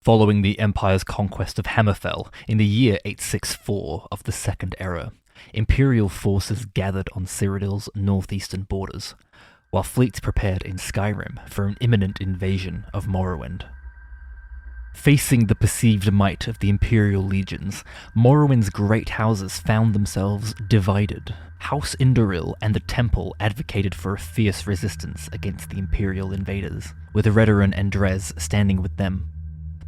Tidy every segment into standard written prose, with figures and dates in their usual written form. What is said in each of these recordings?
Following the Empire's conquest of Hammerfell in the year 864 of the Second Era, Imperial forces gathered on Cyrodiil's northeastern borders, while fleets prepared in Skyrim for an imminent invasion of Morrowind. Facing the perceived might of the Imperial legions, Morrowind's great houses found themselves divided. House Indoril and the Temple advocated for a fierce resistance against the Imperial invaders, with Redoran and Dres standing with them.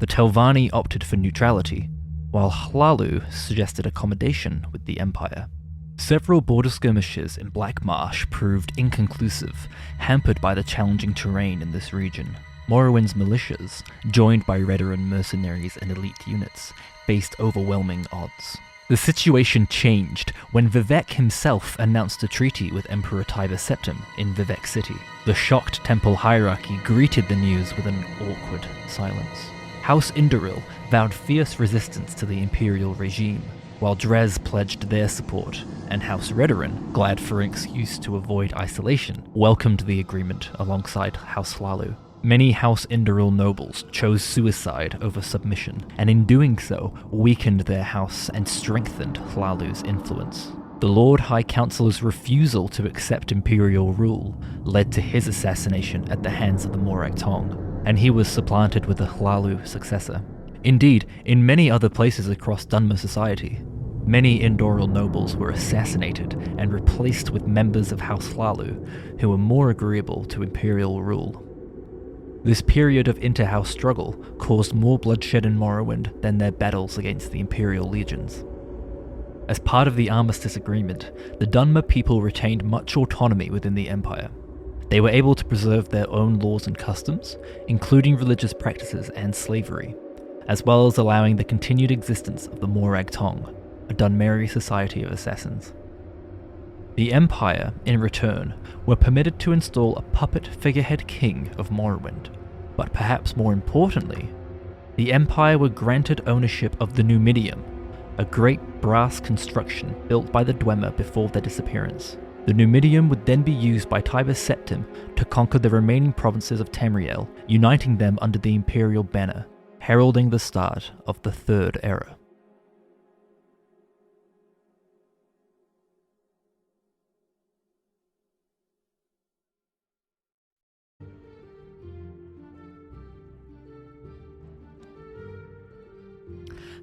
The Telvanni opted for neutrality, while Hlalu suggested accommodation with the Empire. Several border skirmishes in Black Marsh proved inconclusive, hampered by the challenging terrain in this region. Morrowind's militias, joined by Redoran mercenaries and elite units, faced overwhelming odds. The situation changed when Vivec himself announced a treaty with Emperor Tiber Septim in Vivec City. The shocked temple hierarchy greeted the news with an awkward silence. House Indoril vowed fierce resistance to the Imperial regime, while Dres pledged their support, and House Redoran, glad for an excuse to avoid isolation, welcomed the agreement alongside House Hlalu. Many House Indoril nobles chose suicide over submission, and in doing so, weakened their house and strengthened Hlalu's influence. The Lord High Councillor's refusal to accept Imperial rule led to his assassination at the hands of the Morag Tong, and he was supplanted with a Hlalu successor. Indeed, in many other places across Dunmer society, many Indoril nobles were assassinated and replaced with members of House Hlalu who were more agreeable to Imperial rule. This period of inter-house struggle caused more bloodshed in Morrowind than their battles against the Imperial legions. As part of the Armistice Agreement, the Dunmer people retained much autonomy within the Empire. They were able to preserve their own laws and customs, including religious practices and slavery, as well as allowing the continued existence of the Morag Tong, a Dunmeri society of assassins. The Empire, in return, were permitted to install a puppet figurehead king of Morrowind, but perhaps more importantly, the Empire were granted ownership of the Numidium, a great brass construction built by the Dwemer before their disappearance. The Numidium would then be used by Tiber Septim to conquer the remaining provinces of Tamriel, uniting them under the Imperial banner, heralding the start of the Third Era.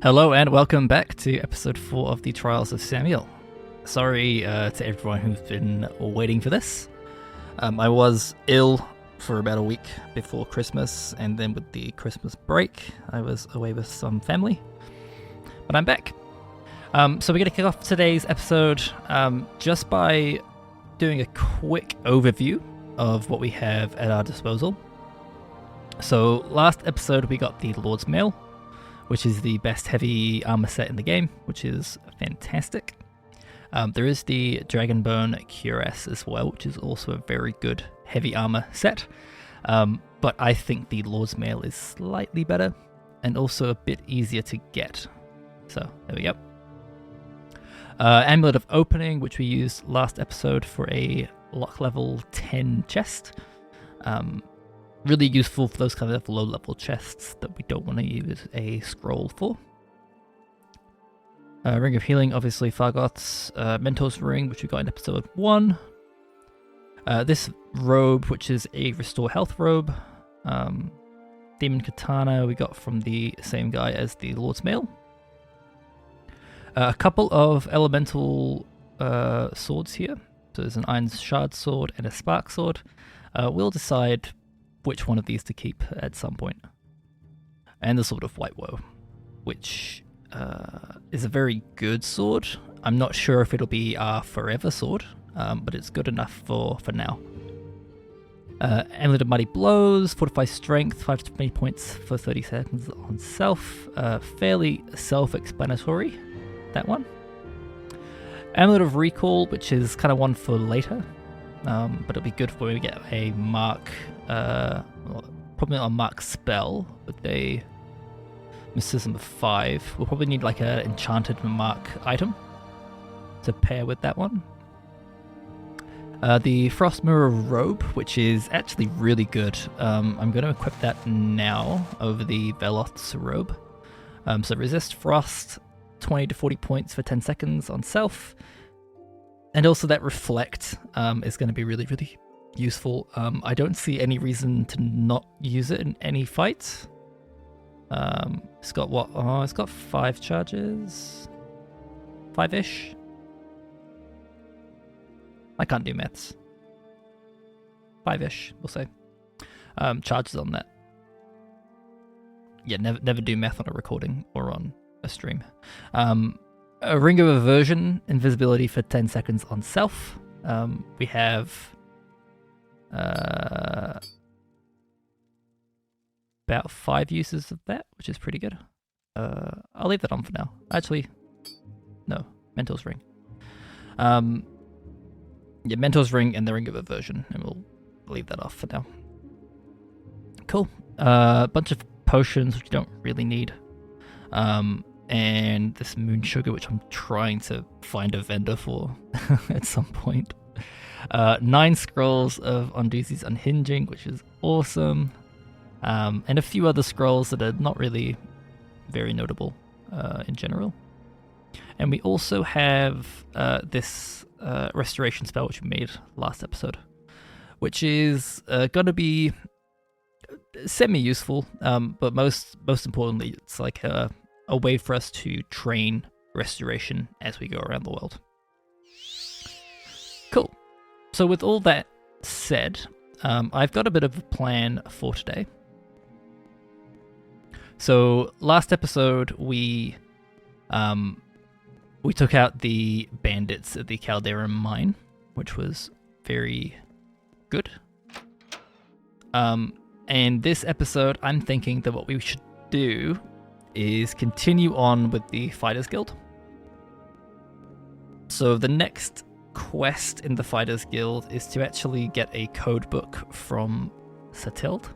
Hello and welcome back to episode 4 of the Trials of Samuel. Sorry to everyone who's been waiting for this. I was ill for about a week before Christmas, and then with the Christmas break, I was away with some family. But I'm back. So we're going to kick off today's episode just by doing a quick overview of what we have at our disposal. So last episode we got the Lord's Mail, which is the best heavy armor set in the game, which is fantastic. There is the Dragonbone Cuirass as well, which is also a very good heavy armor set. But I think the Lord's Mail is slightly better and also a bit easier to get. So there we go. Amulet of Opening, which we used last episode for a lock level 10 chest. Really useful for those kind of low level chests that we don't want to use a scroll for. Ring of Healing, obviously Fargoth's Mentor's Ring, which we got in episode 1. This robe, which is a Restore Health robe. Demon Katana we got from the same guy as the Lord's Mail. A couple of elemental swords here. So there's an Iron Shard sword and a Spark sword. We'll decide which one of these to keep at some point. And the Sword of White Woe, which is a very good sword. I'm not sure if it'll be our forever sword, but it's good enough for now. Amulet of Mighty Blows, Fortify Strength, 5 to 20 points for 30 seconds on self. Fairly self-explanatory, that one. Amulet of Recall, which is kind of one for later, but it'll be good for when we get a mark, probably not a mark spell, with a mysticism of 5. We'll probably need like an enchanted mark item to pair with that one. The Frost Mirror Robe, which is actually really good. I'm going to equip that now over the Veloth's Robe. So resist frost, 20 to 40 points for 10 seconds on self. And also that Reflect is going to be really, really useful. I don't see any reason to not use it in any fight. It's got what? Oh, it's got 5 charges? 5-ish? I can't do maths. 5-ish, we'll say. Charges on that. Yeah, never do math on a recording or on a stream. A Ring of Aversion, invisibility for 10 seconds on self. We have about 5 uses of that, which is pretty good. I'll leave that on for now. Actually, no, Mentor's Ring. Yeah, Mentor's Ring and the Ring of Aversion, and we'll leave that off for now. Cool. A bunch of potions, which you don't really need. And this Moon Sugar, which I'm trying to find a vendor for at some point. 9 scrolls of Unduzi's Unhinging, which is awesome. And a few other scrolls that are not really very notable in general. And we also have this restoration spell, which we made last episode, which is going to be semi-useful, but most importantly, it's like a way for us to train restoration as we go around the world. Cool. So with all that said, I've got a bit of a plan for today. So last episode we took out the bandits at the Caldera mine, which was very good. And this episode, I'm thinking that what we should do is continue on with the Fighters Guild. So the next quest in the Fighters Guild is to actually get a code book from Satild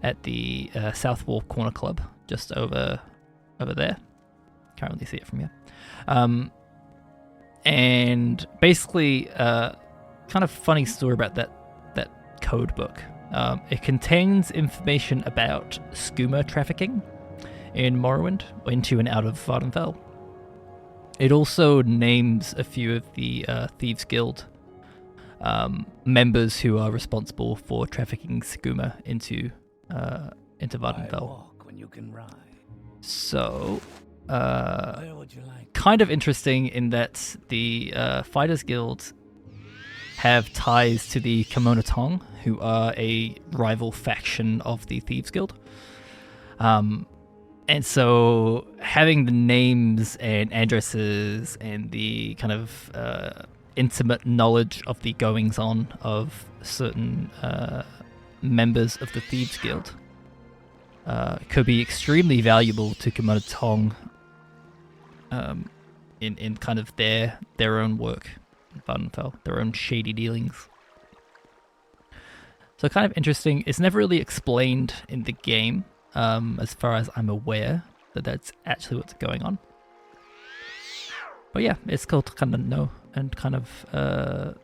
at the South Wall Corner Club, just over there. Can't really see it from here. And basically, kind of funny story about that code book. It contains information about skooma trafficking in Morrowind, into and out of Vardenfell. It also names a few of the Thieves Guild members who are responsible for trafficking skooma into Vardenfell. So, kind of interesting in that the Fighters Guild have ties to the Kimono Tong, who are a rival faction of the Thieves Guild. And so having the names and addresses and the kind of intimate knowledge of the goings-on of certain members of the Thieves Guild could be extremely valuable to Kimono Tong in kind of their own work in Vardenfell, their own shady dealings. So kind of interesting. It's never really explained in the game, as far as I'm aware, that that's actually what's going on. But yeah, it's cool to kind of know and kind of to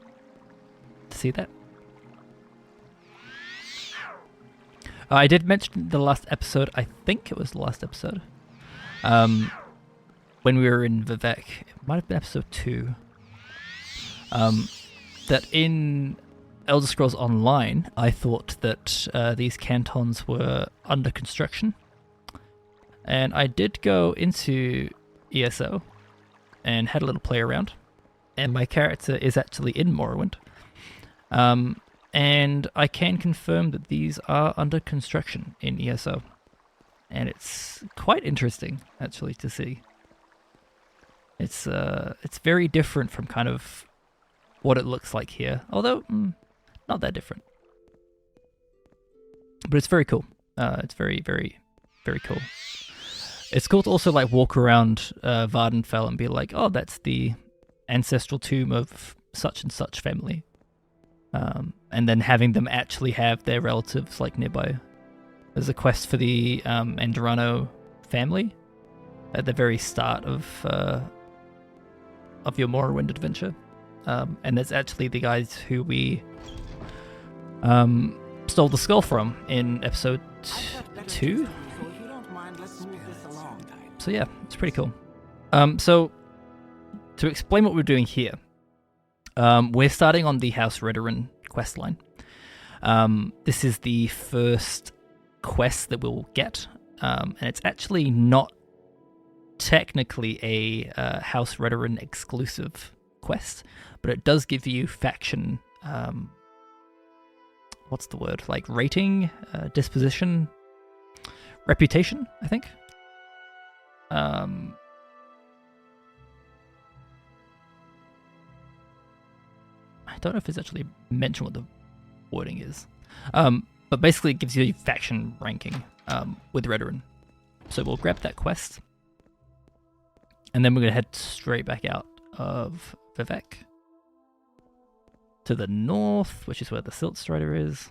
see that. I did mention the last episode, I think it was the last episode, when we were in Vivek, it might have been episode 2, that in Elder Scrolls Online, I thought that these cantons were under construction. And I did go into ESO and had a little play around. And my character is actually in Morrowind. And I can confirm that these are under construction in ESO. And it's quite interesting, actually, to see. It's very different from kind of what it looks like here. Although, not that different. But it's very cool. It's very, very, very cool. It's cool to also like walk around Vardenfell and be like, oh, that's the ancestral tomb of such and such family. And then having them actually have their relatives like nearby. There's a quest for the Andorano family at the very start of your Morrowind adventure. and it's actually the guys who we stole the skull from in episode 2. So yeah, it's pretty cool. So to explain what we're doing here, we're starting on the House Redoran questline. This is the first quest that we'll get, and it's actually not technically a House Redoran exclusive quest, but it does give you faction, what's the word, like rating, disposition, reputation, I think. I don't know if it's actually mentioned what the wording is, but basically it gives you a faction ranking with Redoran. So we'll grab that quest, and then we're going to head straight back out of Vivek to the north, which is where the Silt Strider is.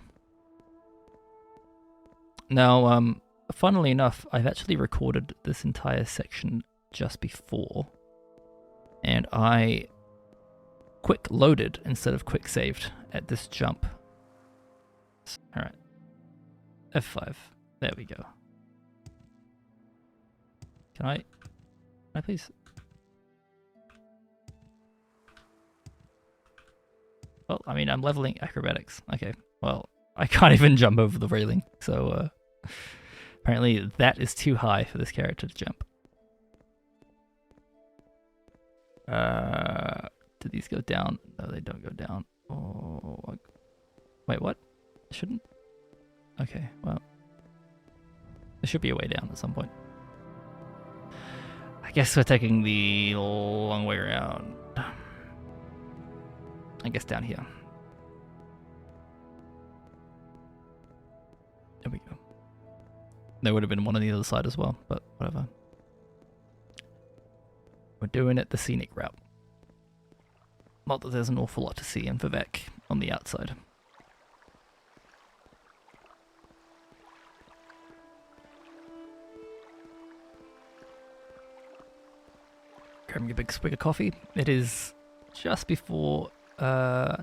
Now, funnily enough, I've actually recorded this entire section just before, and I quick loaded instead of quick saved at this jump. Alright. F5. There we go. Can I please? Well, I mean, I'm leveling acrobatics. Okay, well, I can't even jump over the railing, so apparently that is too high for this character to jump. Do these go down? No, they don't go down. Oh, wait, what? It shouldn't? Okay, well, there should be a way down at some point. I guess we're taking the long way around. I guess down here. There we go. There would have been one on the other side as well, but whatever. We're doing it the scenic route. Not that there's an awful lot to see in Vivek on the outside. Grabbing a big swig of coffee. It is just before,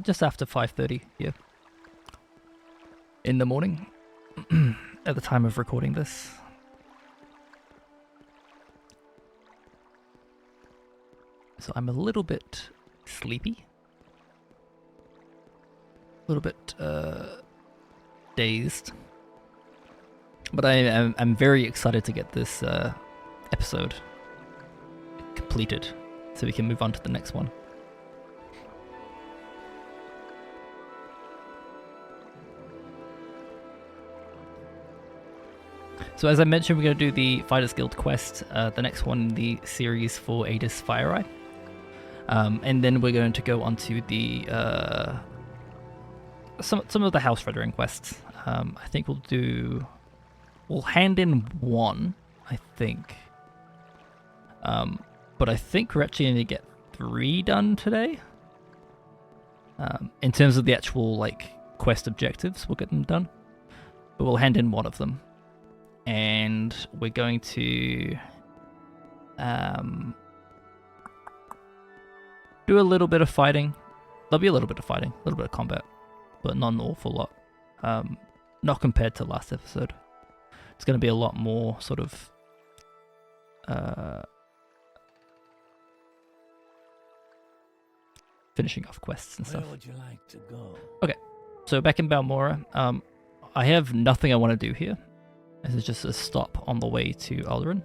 just after 5:30 here in the morning at the time of recording this. So I'm a little bit sleepy, a little bit dazed, but I'm very excited to get this episode completed so we can move on to the next one. So as I mentioned, we're going to do the Fighters Guild quest, the next one in the series for Adis FireEye. And then we're going to go on to the some of the House Redoran quests. I think we'll hand in one, I think. But I think we're actually going to get 3 done today. In terms of the actual like quest objectives, we'll get them done. But we'll hand in one of them. And we're going to do a little bit of fighting. There'll be a little bit of fighting, a little bit of combat, but not an awful lot. Not compared to last episode. It's going to be a lot more sort of finishing off quests and stuff. Where would you like to go? Okay, so back in Balmora, I have nothing I want to do here. This is just a stop on the way to Alderaan.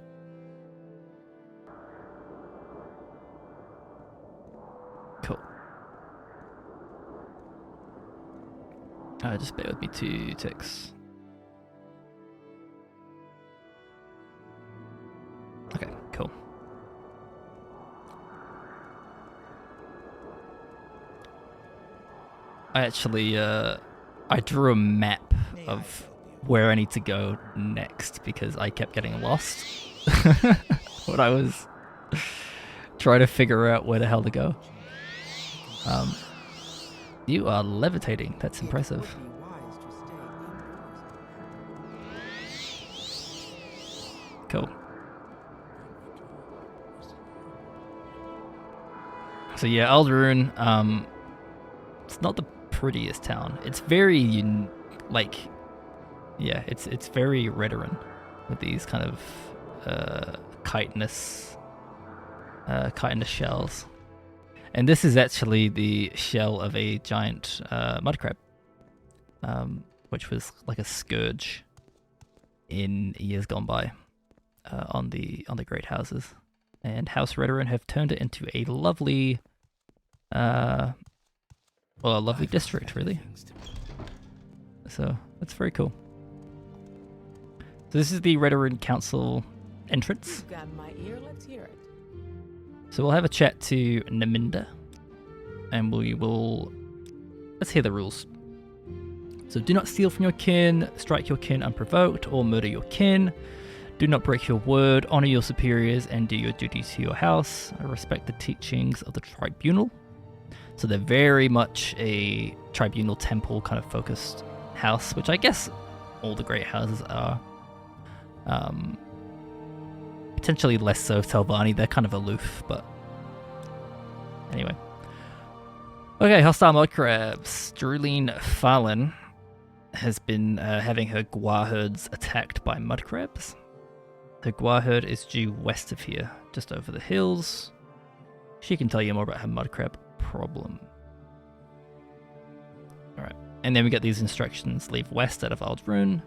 Cool. Just bear with me 2 ticks. Okay, cool. I actually, I drew a map of where I need to go next because I kept getting lost when I was trying to figure out where the hell to go. You are levitating. That's impressive. Cool. So yeah, Alderaan, it's not the prettiest town. It's very it's very Redoran with these kind of chitinous shells. And this is actually the shell of a giant mud crab, which was like a scourge in years gone by on the great houses. And House Redoran have turned it into a lovely, a lovely district, really. So that's very cool. So this is the Redoran Council entrance. You've got my ear, let's hear it. So we'll have a chat to Naminda, and let's hear the rules. So do not steal from your kin, strike your kin unprovoked, or murder your kin. Do not break your word, honor your superiors, and do your duties to your house. Respect the teachings of the tribunal. So they're very much a tribunal temple kind of focused house, which I guess all the great houses are. Potentially less so Telvanni, they're kind of aloof, but anyway. Okay, hostile mud crabs. Druleen Farlin has been having her Gua herds attacked by mud crabs. The Gua herd is due west of here, just over the hills. She can tell you more about her mud crab problem. Alright, and then we get these instructions. Leave west out of Alderaan.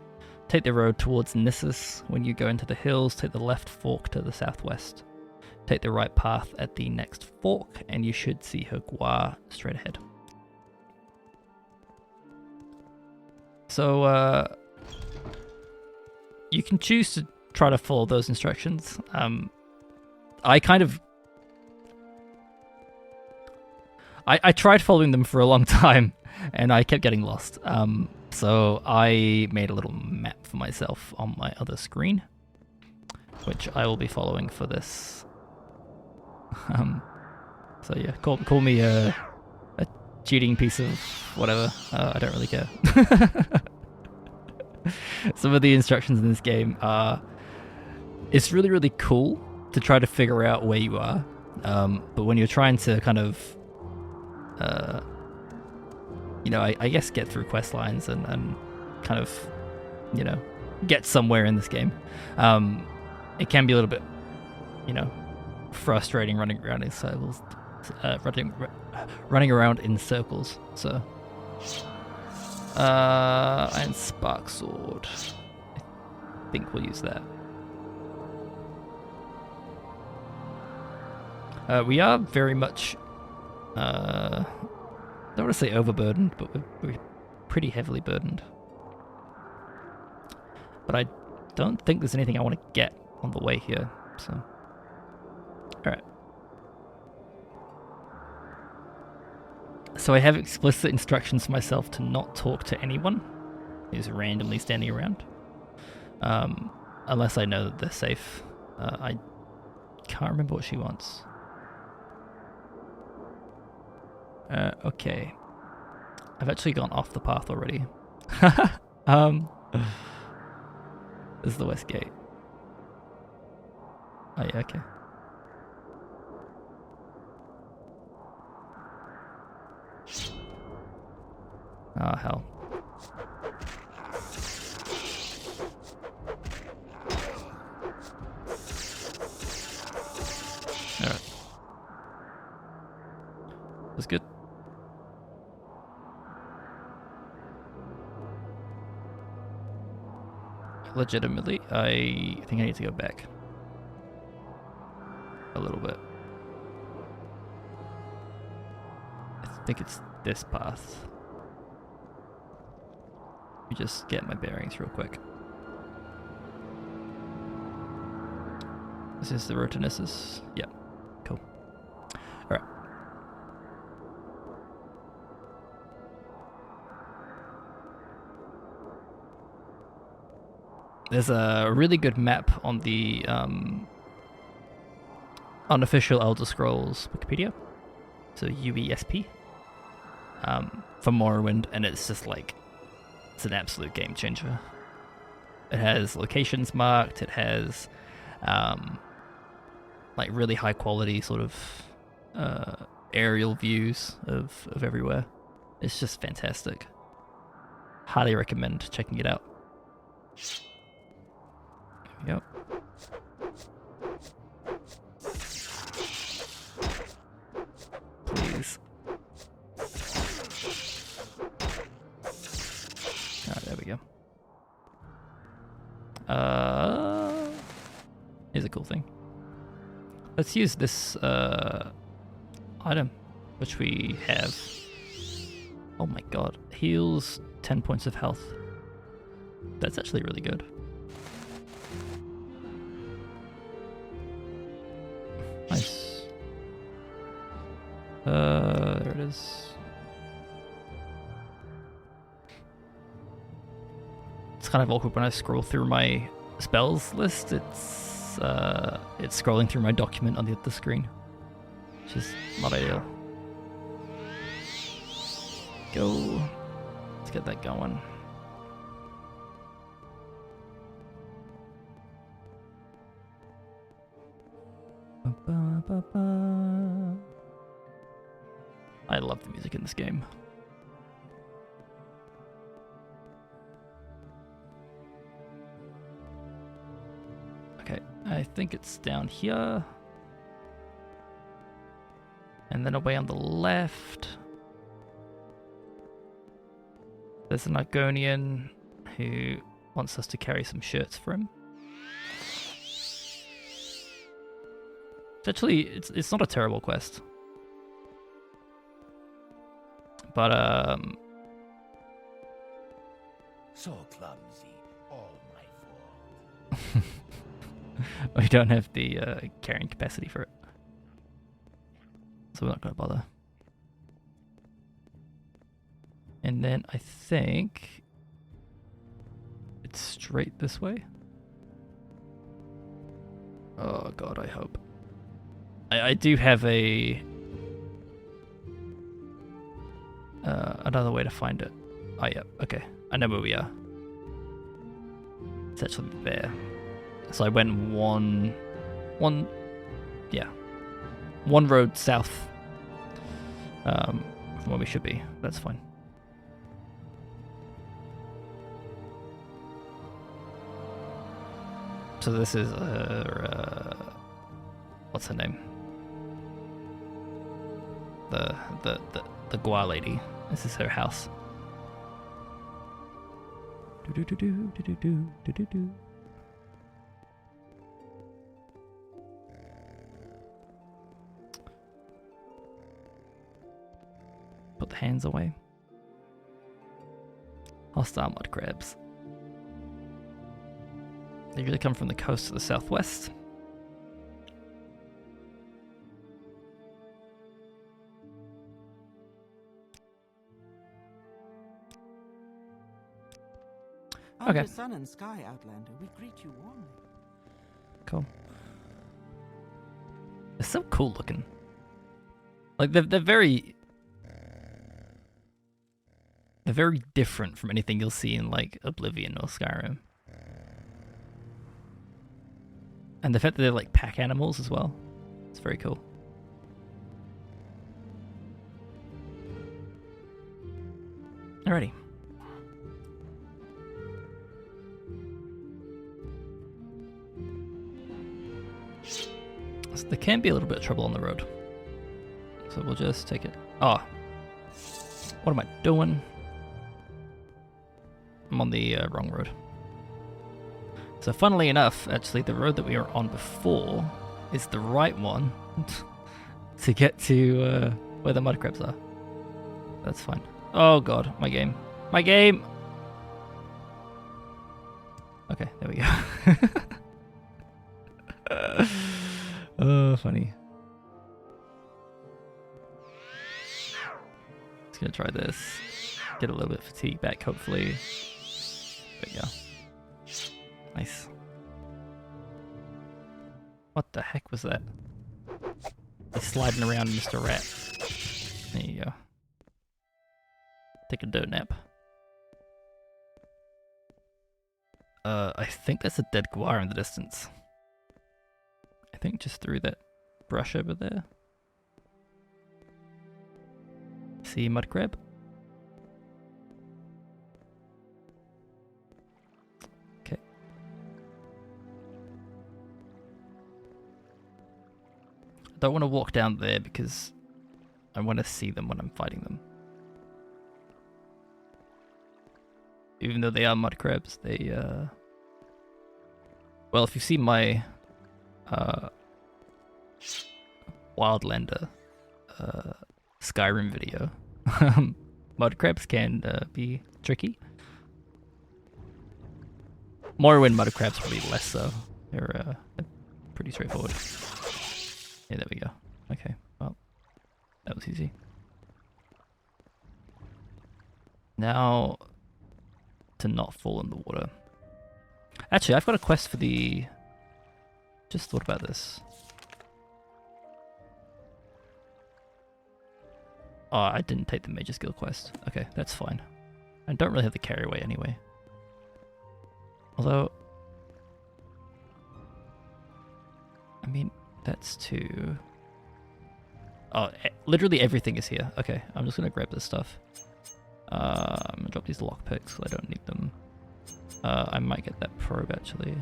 Take the road towards Nissus. When you go into the hills, take the left fork to the southwest. Take the right path at the next fork, and you should see her Gua straight ahead. So, you can choose to try to follow those instructions. I tried following them for a long time, and I kept getting lost. So I made a little map for myself on my other screen, which I will be following for this. So yeah, call me a cheating piece of whatever. I don't really care. Some of the instructions in this game are... It's really, really cool to try to figure out where you are. But when you're trying to kind of... I guess get through quest lines and kind of, get somewhere in this game. It can be a little bit, frustrating running around in circles. Running around in circles. So, and Spark Sword. I think we'll use that. We are very much, I don't want to say overburdened, but we're pretty heavily burdened. But I don't think there's anything I want to get on the way here, so... Alright. So I have explicit instructions for myself to not talk to anyone who's randomly standing around. Unless I know that they're safe. I can't remember what she wants. Okay. I've actually gone off the path already. This is the west gate. Oh yeah, okay. Oh hell. Alright. That's good. Legitimately, I think I need to go back a little bit. I think it's this path. Let me just get my bearings real quick. This is the road to Nissus. Yep. Cool. Alright. There's a really good map on the unofficial Elder Scrolls Wikipedia, so UESP, for Morrowind, and it's just like, it's an absolute game changer. It has locations marked, it has like really high quality sort of aerial views of everywhere. It's just fantastic. Highly recommend checking it out. There we go. Please. Alright, there we go. Here's a cool thing. Let's use this item, which we have. Oh my god, heals 10 points of health. That's actually really good. Nice. There it is. It's kind of awkward when I scroll through my spells list. It's scrolling through my document on the other screen, which is not ideal. Go. Let's get that going. I love the music in this game. Okay, I think it's down here. And then away on the left, there's an Argonian who wants us to carry some shirts for him. Actually, it's not a terrible quest. But so clumsy, all my fault. we don't have the carrying capacity for it, so we're not going to bother. And then I think it's straight this way. Oh god, I hope. I do have a another way to find it. Oh yeah, okay. I know where we are. It's actually there. So I went one road south from where we should be. That's fine. So this is what's her name? The Gua lady. This is her house. Put the hands away. Hostile mud crabs. They usually come from the coast to the southwest. Okay. Under sun and sky, Outlander, we greet you warmly. Cool. They're so cool looking. Like they're very different from anything you'll see in like Oblivion or Skyrim. And the fact that they're like pack animals as well. It's very cool. Alrighty. So there can be a little bit of trouble on the road. So we'll just take it. Oh. What am I doing? I'm on the wrong road. So funnily enough, actually, the road that we were on before is the right one to get to where the mud crabs are. That's fine. Oh god, my game. My game! Okay, there we go. Oh, funny. Just gonna try this. Get a little bit of fatigue back, hopefully. There we go. Nice. What the heck was that? He's sliding around, Mr. Rat. There you go. Take a dirt nap. I think that's a dead guar in the distance. I think just through that brush over there. see mud crab. Okay. I don't want to walk down there because I want to see them when I'm fighting them. Even though they are mud crabs, they well, if you see my Wildlander Skyrim video, mud crabs can be tricky. Morrowind mud crabs probably less so. They're pretty straightforward. Yeah, there we go. Okay, well, that was easy. Now, to not fall in the water. Actually, I've got a quest for the... Just thought about this. Oh, I didn't take the Major Skill quest. Okay, that's fine. I don't really have the carry away anyway. Although... I mean, that's two... Oh, literally everything is here. Okay, I'm just gonna grab this stuff. I'm gonna drop these lockpicks, I don't need them. I might get that probe actually.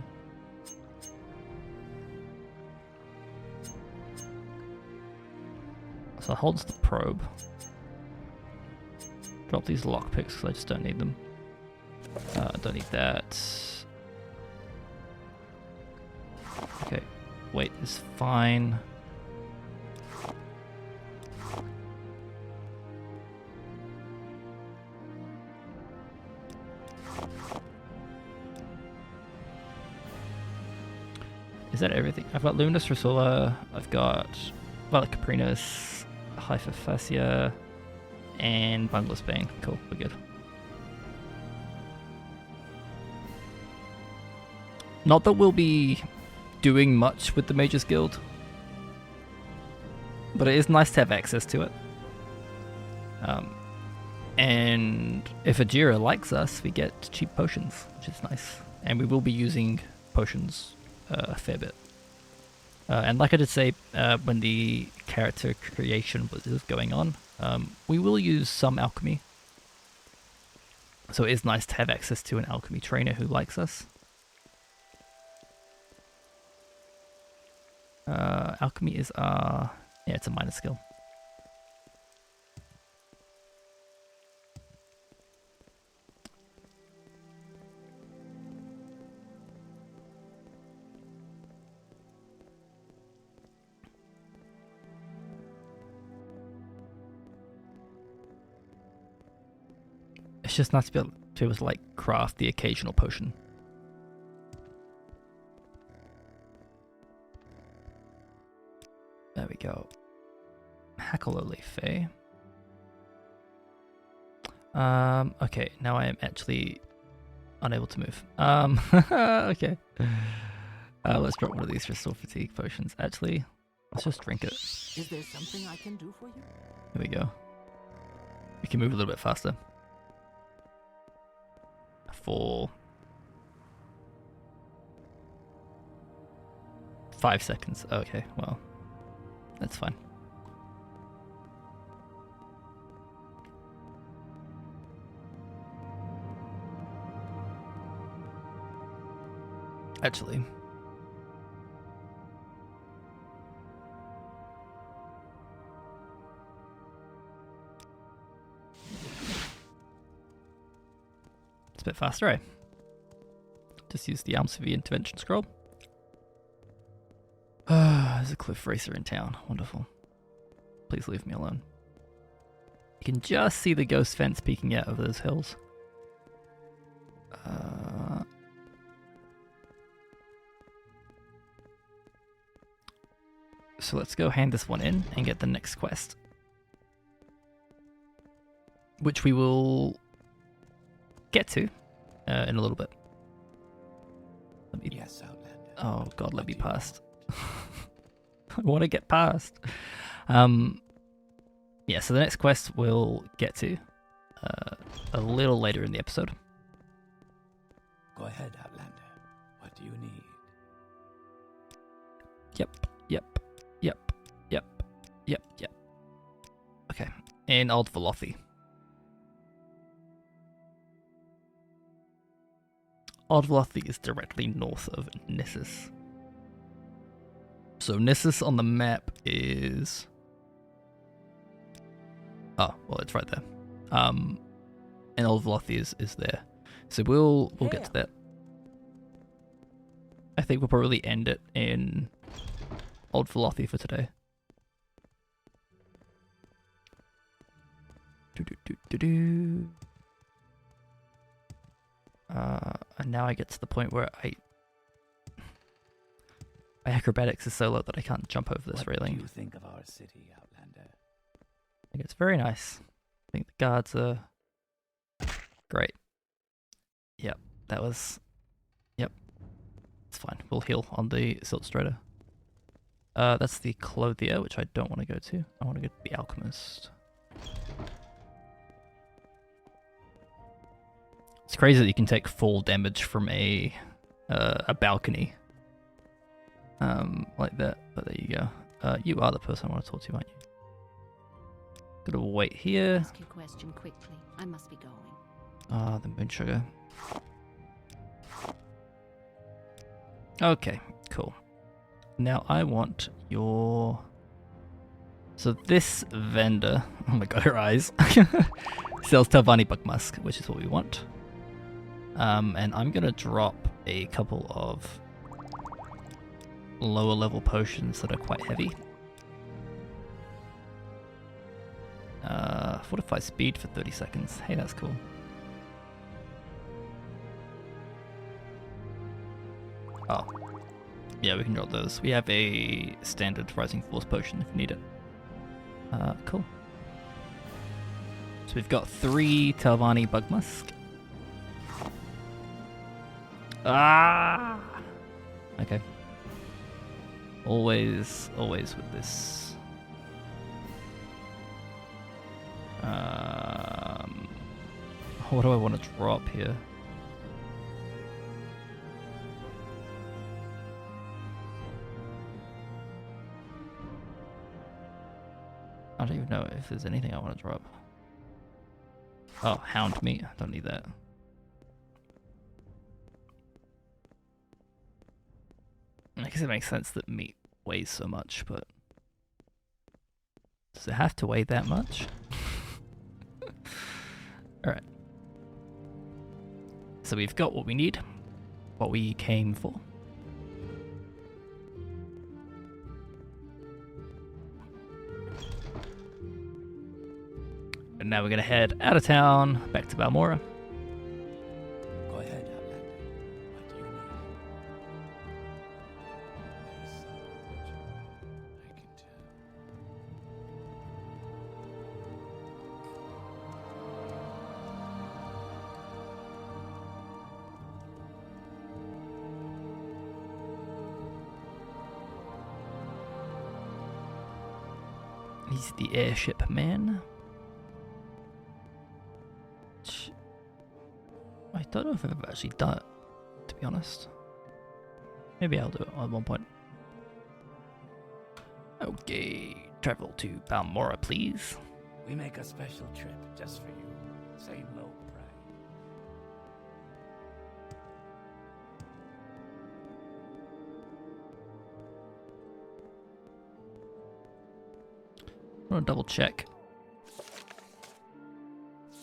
So holds the probe. Drop these lockpicks because I just don't need them. Don't need that. Okay, weight is fine. Is that everything? I've got Luminous Rosula, I've got Violet Caprinus, Hyperphasia, and Bundless Bane. Cool, we're good. Not that we'll be doing much with the Mages Guild, but it is nice to have access to it. And if Ajira likes us, we get cheap potions, which is nice. And we will be using potions a fair bit. And like I did say when the character creation was going on, we will use some alchemy. So it is nice to have access to an alchemy trainer who likes us. Alchemy is yeah, it's a minor skill. It's just nice to be able to like craft the occasional potion. There we go. Hackalo Leaf, eh? Okay, now I am actually unable to move. Okay. Let's drop one of these Restore Fatigue potions. Actually, let's just drink it. Is there something I can do for you? Here we go. We can move a little bit faster. For 5 seconds. Okay, well, that's fine. Actually, it's a bit faster, eh? Just use the Arms for the intervention scroll. There's a cliff racer in town. Wonderful. Please leave me alone. You can just see the ghost fence peeking out of those hills. So let's go hand this one in and get the next quest. Which we will get to in a little bit. Yes, Outlander. Oh god, let me past. I want to get past. Yeah, so the next quest we'll get to a little later in the episode. Go ahead, Outlander. What do you need? Yep. Okay, in Old Velothi. Old Velothi is directly north of Nissus. So Nissus on the map is... Oh, well, it's right there. And Old Velothi is there. So we'll get to that. I think we'll probably end it in Old Velothi for today. And now I get to the point where my acrobatics is so low that I can't jump over this railing. What do you think of our city, Outlander? I think it's very nice. I think the guards are great. Yep, that was... Yep. It's fine. We'll heal on the Silt Strider. That's the Clothier, which I don't want to go to. I want to go to the Alchemist. It's crazy that you can take full damage from a balcony. Like that. But there you go. You are the person I want to talk to, aren't you? Gotta wait here. Ask your question quickly. I must be going. Ah, the moon sugar. Okay, cool. Now I want your... So this vendor... Oh my god, her eyes. Sells Talvani Bug Musk, which is what we want. And I'm gonna drop a couple of lower level potions that are quite heavy. Fortify speed for 30 seconds. Hey, that's cool. Oh. Yeah, we can drop those. We have a standard Rising Force potion if you need it. Cool. So we've got 3 Talvani Bug Musk. Ah! Okay. Always with this. What do I want to drop here? I don't even know if there's anything I want to drop. Oh, hound meat. I don't need that. I guess it makes sense that meat weighs so much, but does it have to weigh that much? Alright. So we've got what we need, what we came for. And now we're going to head out of town, back to Balmora. Go ahead, Outlander. What do you need? There's so much I can tell. He's the airship man. I don't know if I've ever actually done it, to be honest. Maybe I'll do it at one point. Okay, travel to Balmora, please. We make a special trip just for you. Same low price. I want to double check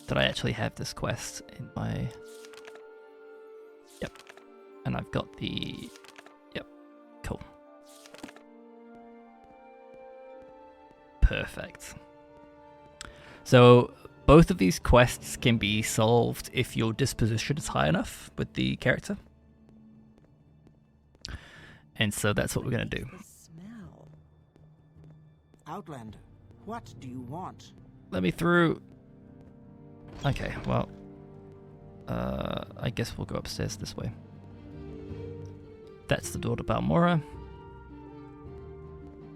that I actually have this quest in my... Yep. And I've got the... Yep. Cool. Perfect. So both of these quests can be solved if your disposition is high enough with the character. And so that's what we're going to do. The smell. Outlander, what do you want? Let me through. Okay, well, I guess we'll go upstairs this way. That's the door to Balmora.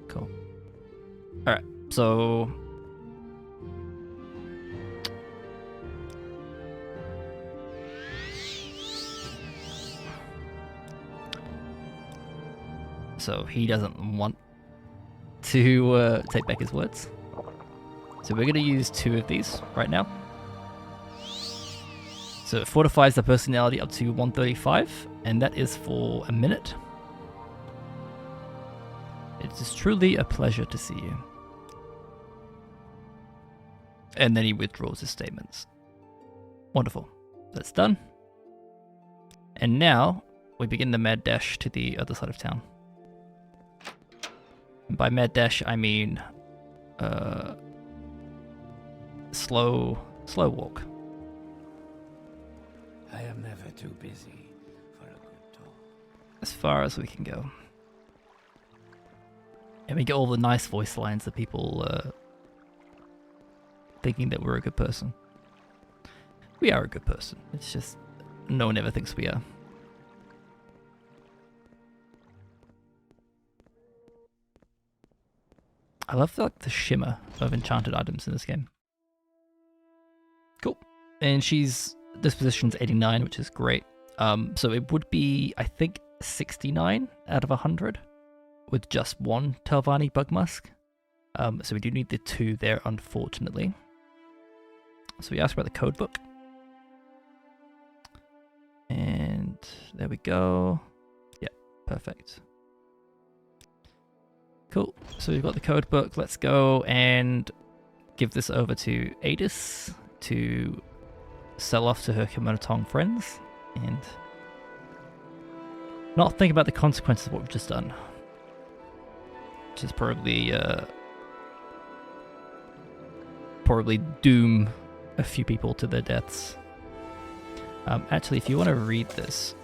Cool. Alright, so... So he doesn't want to take back his words. So we're going to use 2 of these right now. So it fortifies the personality up to 135, and that is for a minute. It is truly a pleasure to see you. And then he withdraws his statements. Wonderful. That's done. And now we begin the mad dash to the other side of town. And by mad dash, I mean slow walk. I am never too busy for a good talk. As far as we can go. And we get all the nice voice lines that people thinking that we're a good person. We are a good person. It's just no one ever thinks we are. I love the shimmer of enchanted items in this game. Cool. And she's disposition's 89, which is great. So it would be, I think, 69 out of 100 with just 1 Telvanni Bug Musk. So we do need the 2 there, unfortunately. So we asked about the code book. And there we go. Yeah, perfect. Cool. So we've got the code book. Let's go and give this over to Adis to sell off to her Kimono friends and not think about the consequences of what we've just done. Which is probably doom a few people to their deaths. Actually, if you want to read this,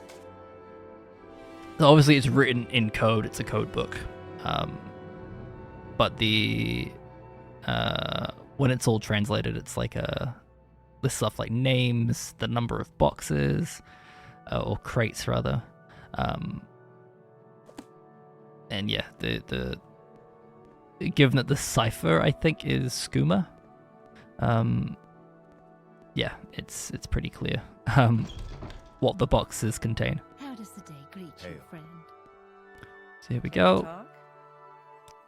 obviously it's written in code, it's a code book. But the when it's all translated, it's like lists stuff like names, the number of boxes, or crates rather, and yeah, the given that the cipher I think is skooma, yeah, it's pretty clear what the boxes contain. How does the day greet you, friend? So here we go. Talk?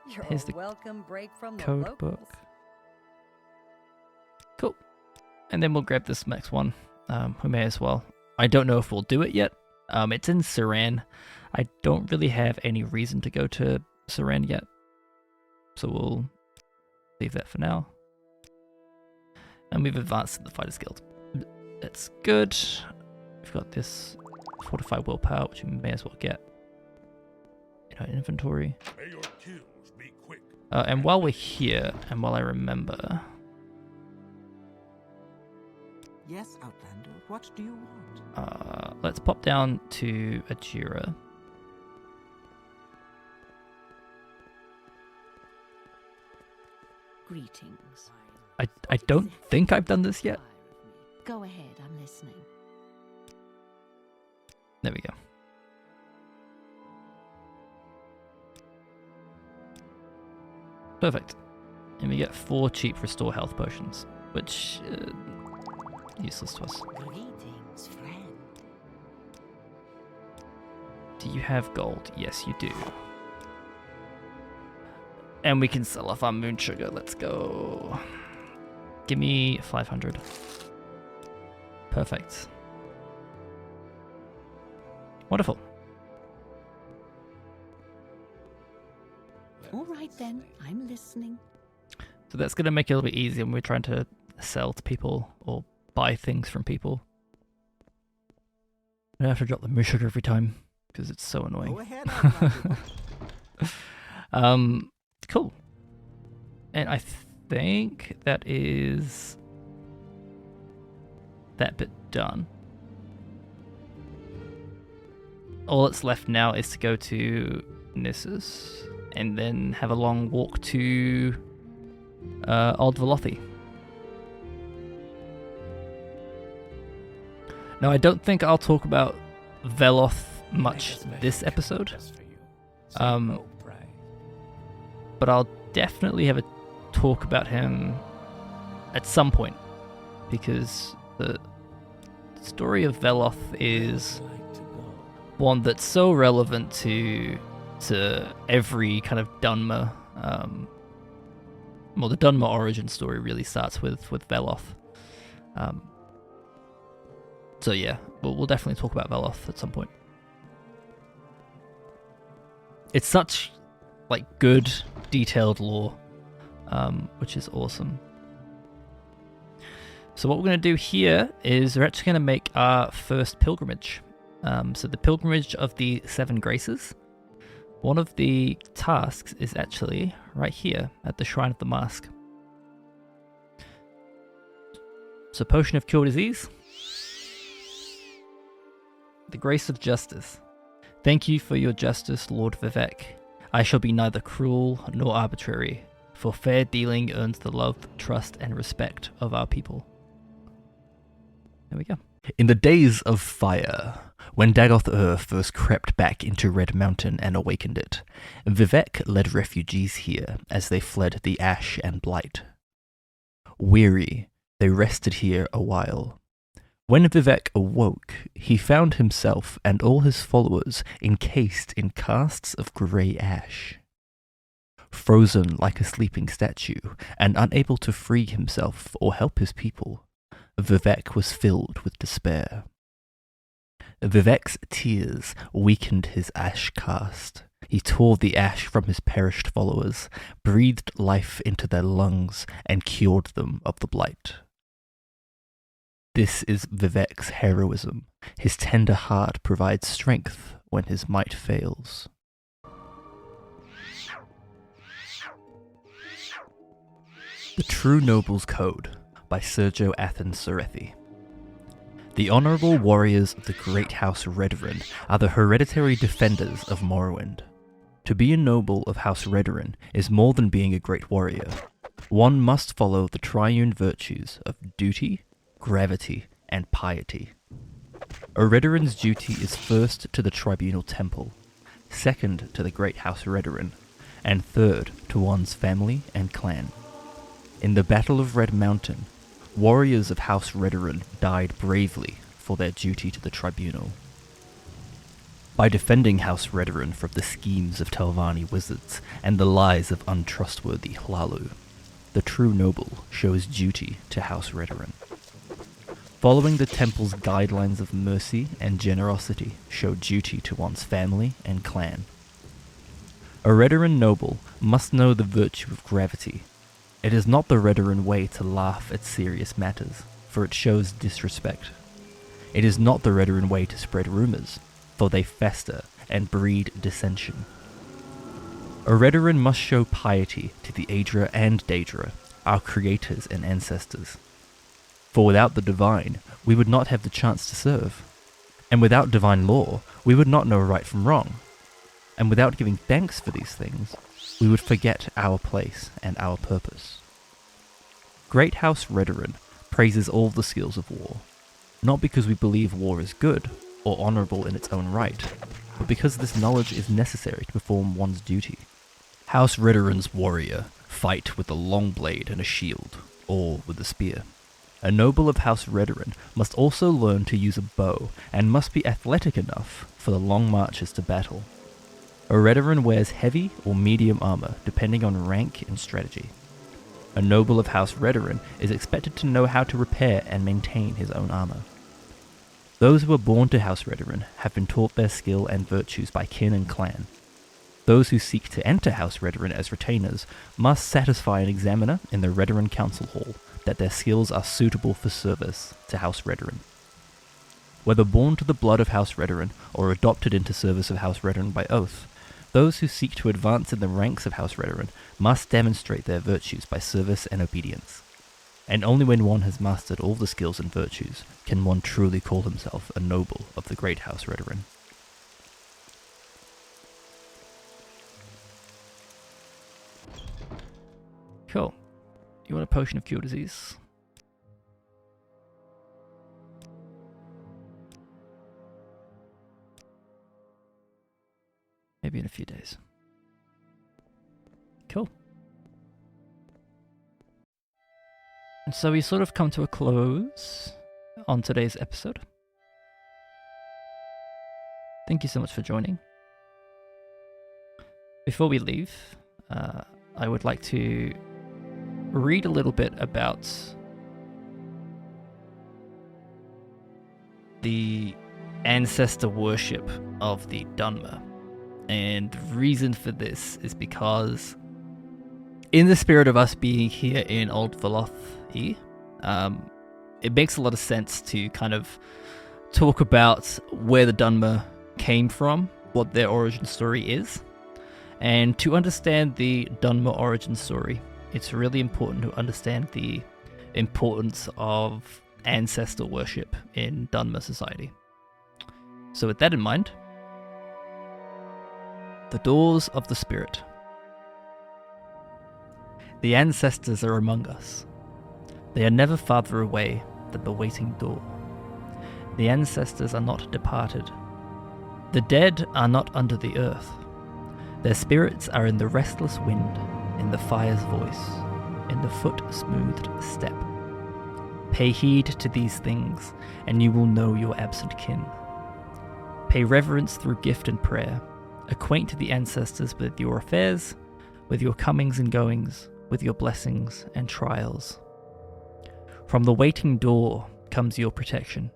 You're Here's a the welcome break from the code locals. book. Cool. And then we'll grab this next one. We may as well. I don't know if we'll do it yet. It's in Saran. I don't really have any reason to go to Saran yet. So we'll leave that for now. And we've advanced to the Fighters Guild. That's good. We've got this Fortified Willpower, which we may as well get in our inventory. May your kills be quick. And while we're here, and while I remember... Yes, Outlander, what do you want? Let's pop down to Ajira. Greetings. I don't think I've done this yet. Go ahead, I'm listening. There we go. Perfect. And we get 4 cheap restore health potions, which useless to us. Greetings, friend. Do you have gold? Yes, you do. And we can sell off our moon sugar. Let's go. Give me 500. Perfect. Wonderful. All right then, I'm listening. So that's going to make it a little bit easier when we're trying to sell to people or buy things from people. I don't have to drop the moon sugar every time because it's so annoying. Go ahead, Outlander. Cool. And I think that is that bit done. All that's left now is to go to Nissus and then have a long walk to Old Velothi. Now, I don't think I'll talk about Veloth much this episode. But I'll definitely have a talk about him at some point, because the story of Veloth is one that's so relevant to every kind of Dunmer Well, the Dunmer origin story really starts with Veloth. So yeah, we'll definitely talk about Veloth at some point. It's such like good, detailed lore, which is awesome. So what we're going to do here is we're actually going to make our first pilgrimage. So the pilgrimage of the 7 Graces. One of the tasks is actually right here at the Shrine of the Mask. So Potion of Cure Disease. The Grace of Justice. Thank you for your justice, Lord Vivek. I shall be neither cruel nor arbitrary, for fair dealing earns the love, trust, and respect of our people. There we go. In the days of fire, when Dagoth-Ur first crept back into Red Mountain and awakened it, Vivek led refugees here as they fled the ash and blight. Weary, they rested here a while. When Vivek awoke, he found himself and all his followers encased in casts of grey ash. Frozen like a sleeping statue, and unable to free himself or help his people, Vivek was filled with despair. Vivek's tears weakened his ash cast. He tore the ash from his perished followers, breathed life into their lungs, and cured them of the blight. This is Vivek's heroism. His tender heart provides strength when his might fails. The True Noble's Code by Sergio Athens Serethi. The honourable warriors of the great house Redoran are the hereditary defenders of Morrowind. To be a noble of House Redoran is more than being a great warrior. One must follow the triune virtues of duty, gravity, and piety. A Redoran's duty is first to the tribunal temple, second to the great house Redoran, and third to one's family and clan. In the Battle of Red Mountain, warriors of House Redoran died bravely for their duty to the tribunal. By defending House Redoran from the schemes of Telvanni wizards and the lies of untrustworthy Hlalu, the true noble shows duty to House Redoran. Following the temple's guidelines of mercy and generosity show duty to one's family and clan. A Redoran noble must know the virtue of gravity. It is not the Redoran way to laugh at serious matters, for it shows disrespect. It is not the Redoran way to spread rumours, for they fester and breed dissension. A Redoran must show piety to the Aedra and Daedra, our creators and ancestors. For without the divine, we would not have the chance to serve. And without divine law, we would not know right from wrong. And without giving thanks for these things, we would forget our place and our purpose. Great House Redoran praises all the skills of war, not because we believe war is good or honourable in its own right, but because this knowledge is necessary to perform one's duty. House Redoran's warrior fight with a long blade and a shield, or with a spear. A noble of House Redoran must also learn to use a bow and must be athletic enough for the long marches to battle. A Redoran wears heavy or medium armor depending on rank and strategy. A noble of House Redoran is expected to know how to repair and maintain his own armor. Those who are born to House Redoran have been taught their skill and virtues by kin and clan. Those who seek to enter House Redoran as retainers must satisfy an examiner in the Redoran Council Hall that their skills are suitable for service to House Redoran. Whether born to the blood of House Redoran or adopted into service of House Redoran by oath, those who seek to advance in the ranks of House Redoran must demonstrate their virtues by service and obedience. And only when one has mastered all the skills and virtues can one truly call himself a noble of the great House Redoran. Cool. You want a potion of cure disease? Maybe in a few days. Cool. And so we sort of come to a close on today's episode. Thank you so much for joining. Before we leave, I would like to read a little bit about the ancestor worship of the Dunmer. And the reason for this is because, in the spirit of us being here in Old Velothi, it makes a lot of sense to kind of talk about where the Dunmer came from, what their origin story is. And to understand the Dunmer origin story, it's really important to understand the importance of ancestor worship in Dunmer society. So with that in mind, the doors of the spirit. The ancestors are among us. They are never farther away than the waiting door. The ancestors are not departed. The dead are not under the earth. Their spirits are in the restless wind, in the fire's voice, in the foot-smoothed step. Pay heed to these things, and you will know your absent kin. Pay reverence through gift and prayer. Acquaint the ancestors with your affairs, with your comings and goings, with your blessings and trials. From the waiting door comes your protection.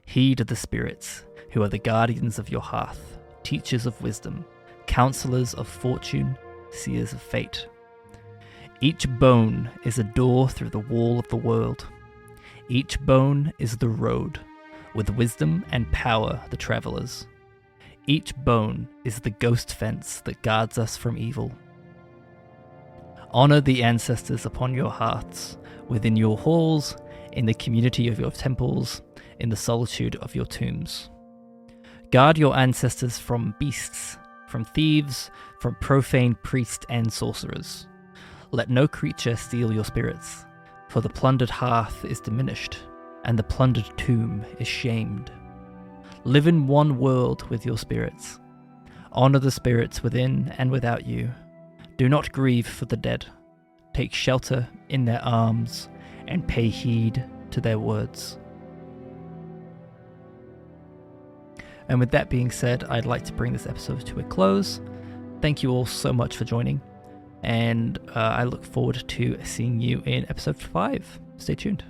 Heed the spirits, who are the guardians of your hearth, teachers of wisdom, counselors of fortune, seers of fate. Each bone is a door through the wall of the world. Each bone is the road, with wisdom and power the travelers. Each bone is the ghost fence that guards us from evil. Honor the ancestors upon your hearths, within your halls, in the community of your temples, in the solitude of your tombs. Guard your ancestors from beasts, from thieves, from profane priests and sorcerers. Let no creature steal your spirits, for the plundered hearth is diminished, and the plundered tomb is shamed. Live in one world with your spirits. Honor the spirits within and without you. Do not grieve for the dead. Take shelter in their arms, and pay heed to their words. And with that being said, I'd like to bring this episode to a close. Thank you all so much for joining, and I look forward to seeing you in episode 5. Stay tuned.